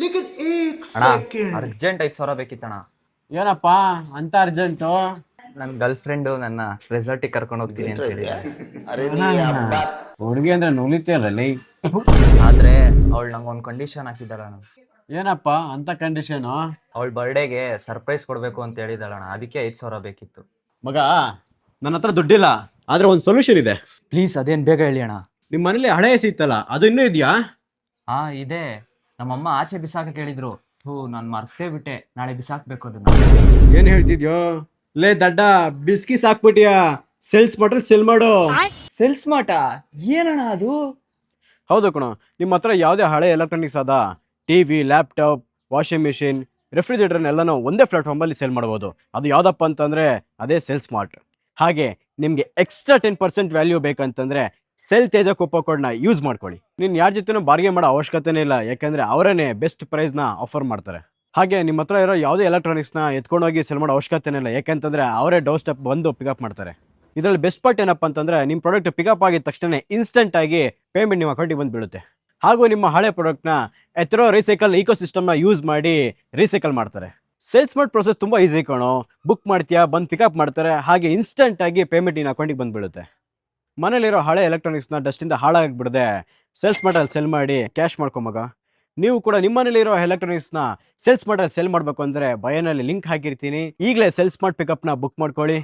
लेकिन एक ಅಣ್ಣ सेकंड ಅರ್ಜೆಂಟ್ 5,000 ಬೇಕಿತ್ತಣ್ಣ. ಏನಪ್ಪ ಅಂತ ಅರ್ಜೆಂಟು? ನನ್ನ ಗರ್ಲ್ ಫ್ರೆಂಡು ನನ್ನ ರೆಸಾರ್ಟಿಗೆ ಕರ್ಕೊಂಡು ಹೋಗ್ತೀನಿ ಅಂತ ಹೇಳಿದ್ದಾಳೆ. ಹುಡುಗಿ ಅಂದ್ರೆ ನುಲಿತಿಯಲ್ಲ. ಆದ್ರೆ ಅವಳು ನಂಗೆ ಒಂದು ಕಂಡೀಷನ್ ಹಾಕಿದ್ದಾಳಣ್ಣ. ಏನಪ್ಪ ಅಂತ ಕಂಡೀಷನು? ಅವಳ ಬರ್ಡೇಗೆ ಸರ್ಪ್ರೈಸ್ ಕೊಡಬೇಕು ಅಂತ ಹೇಳಿದಾಳಣ್ಣ. ಅದಕ್ಕೆ 5,000 ಬೇಕಿತ್ತು. ಮಗ, ನನ್ನ ಹತ್ರ ದುಡ್ಡಿಲ್ಲ, ಆದ್ರೆ ಒಂದು ಸೊಲ್ಯೂಷನ್ ಇದೆ. ಪ್ಲೀಸ್ ಅದೇನು ಬೇಗ ಹೇಳಿ ಅಣ್ಣ. ನಿಮ್ಮ ಮನೇಲಿ ಹಳೆ ಎಸಿ ಇತ್ತಲ್ಲ, ಅದು ಇನ್ನೂ ಇದೆಯಾ? ಹಾ ಇದೆ. ನಮ್ಮಮ್ಮ ಆಚೆ ಬಿಸಾಕಕ್ಕೆ ಹೇಳಿದ್ರು. ನಾನು ಮರ್ತೇ ಬಿಟ್ಟೆ. ನಾಳೆ ಬಿಸಾಕ್ಬೇಕು ಅದನ್ನ. ಏನ್ ಹೇಳ್ತಿದ್ಯೋ ಲೇ ದಡ್ಡ, ಬಿಸ್ಕಿಸ್ ಹಾಕ್ಬಿಟ್ಟಿಯಾ? ಸೇಲ್ಸ್ ಮಾಡ್ರೆ ಸೆಲ್ ಮಾಡು. ಸೇಲ್ಸ್ ಮಾಟ ಏನಣ್ಣ ಅದು? ಹೌದು ಕಣೋ, ನಿಮ್ಮ ಹತ್ರ ಯಾವುದೇ ಹಳೆ ಎಲೆಕ್ಟ್ರಾನಿಕ್ಸ್ ಅದ, ಟಿವಿ, ಲ್ಯಾಪ್ಟಾಪ್, ವಾಷಿಂಗ್ ಮಿಷಿನ್, ರೆಫ್ರಿಜರೇಟರ್ನೆಲ್ಲನೂ ಒಂದೇ ಪ್ಲಾಟ್ಫಾರ್ಮಲ್ಲಿ ಸೇಲ್ ಮಾಡ್ಬೋದು. ಅದು ಯಾವುದಪ್ಪ ಅಂತಂದರೆ ಅದೇ ಸೇಲ್ಸ್ ಮಾರ್ಟ್. ಹಾಗೆ ನಿಮಗೆ ಎಕ್ಸ್ಟ್ರಾ 10% ವ್ಯಾಲ್ಯೂ ಬೇಕಂತಂದರೆ ಸೆಲ್ ತೇಜ ಕೂಪ ಕೋಡ್ನ ಯೂಸ್ ಮಾಡ್ಕೊಳ್ಳಿ. ನೀನು ಯಾರ ಜೊತೆನೂ ಬಾರ್ಗೆ ಮಾಡೋ ಅವಶ್ಯಕತೆನೇ ಇಲ್ಲ, ಯಾಕೆಂದರೆ ಅವರೇ ಬೆಸ್ಟ್ ಪ್ರೈಸ್ನ ಆಫರ್ ಮಾಡ್ತಾರೆ. ಹಾಗೆ ನಿಮ್ಮ ಹತ್ರ ಇರೋ ಯಾವುದೇ ಎಲೆಕ್ಟ್ರಾನಿಕ್ಸ್ನ ಎತ್ಕೊಂಡೋಗಿ ಸೆಲ್ ಮಾಡೋ ಅವಶ್ಯಕತೆನೇ ಇಲ್ಲ, ಯಾಕೆಂತಂದರೆ ಅವರೇ ಡೋರ್ ಸ್ಟೆಪ್ ಬಂದು ಪಿಕಪ್ ಮಾಡ್ತಾರೆ. ಇದರಲ್ಲಿ ಬೆಸ್ಟ್ ಪಾರ್ಟ್ ಏನಪ್ಪ ಅಂತಂದರೆ ನಿಮ್ಮ ಪ್ರಾಡಕ್ಟ್ ಪಿಕಪ್ ಆಗಿದ ತಕ್ಷಣ ಇನ್ಸ್ಟೆಂಟ್ ಆಗಿ ಪೇಮೆಂಟ್ ನಿಮ್ಮ ಅಕೌಂಟಿಗೆ ಬಂದು ಬೀಳುತ್ತೆ. ಹಾಗೂ ನಿಮ್ಮ ಹಳೆ ಪ್ರಾಡಕ್ಟ್ನ ಎತ್ರೋ ರೀಸೈಕಲ್ ಇಕೋಸಿಸ್ಟಮ್ನ ಯೂಸ್ ಮಾಡಿ ರೀಸೈಕಲ್ ಮಾಡ್ತಾರೆ. ಸೇಲ್ಸ್ ಮಾರ್ಟ್ ಪ್ರೊಸೆಸ್ ತುಂಬ ಈಸಿ ಕಣೋ. ಬುಕ್ ಮಾಡ್ತೀಯಾ, ಬಂದು ಪಿಕಪ್ ಮಾಡ್ತಾರೆ, ಹಾಗೆ ಇನ್ಸ್ಟೆಂಟ್ ಆಗಿ ಪೇಮೆಂಟ್ ನಿನ್ನ ಅಕೌಂಟಿಗೆ ಬಂದು ಬೀಳುತ್ತೆ. ಮನೇಲಿರೋ ಹಳೆ ಎಲೆಕ್ಟ್ರಾನಿಕ್ಸ್ನ ಡಸ್ಟಿಂದ ಹಾಳಾಗಿಬಿಡದೆ ಸೇಲ್ಸ್ ಮಾರ್ಟಲ್ಲಿ ಸೆಲ್ ಮಾಡಿ ಕ್ಯಾಶ್ ಮಾಡ್ಕೊಂಬಗ. ನೀವು ಕೂಡ ನಿಮ್ಮ ಮನೇಲಿರೋ ಎಲೆಕ್ಟ್ರಾನಿಕ್ಸ್ನ ಸೇಲ್ಸ್ ಮಾರ್ಟಲ್ಲಿ ಸೆಲ್ ಮಾಡಬೇಕು ಅಂದರೆ ಬಯೋನಲ್ಲಿ ಲಿಂಕ್ ಹಾಕಿರ್ತೀನಿ. ಈಗಲೇ ಸೇಲ್ಸ್ ಮಾರ್ಟ್ ಪಿಕಪ್ನ ಬುಕ್ ಮಾಡ್ಕೊಳ್ಳಿ.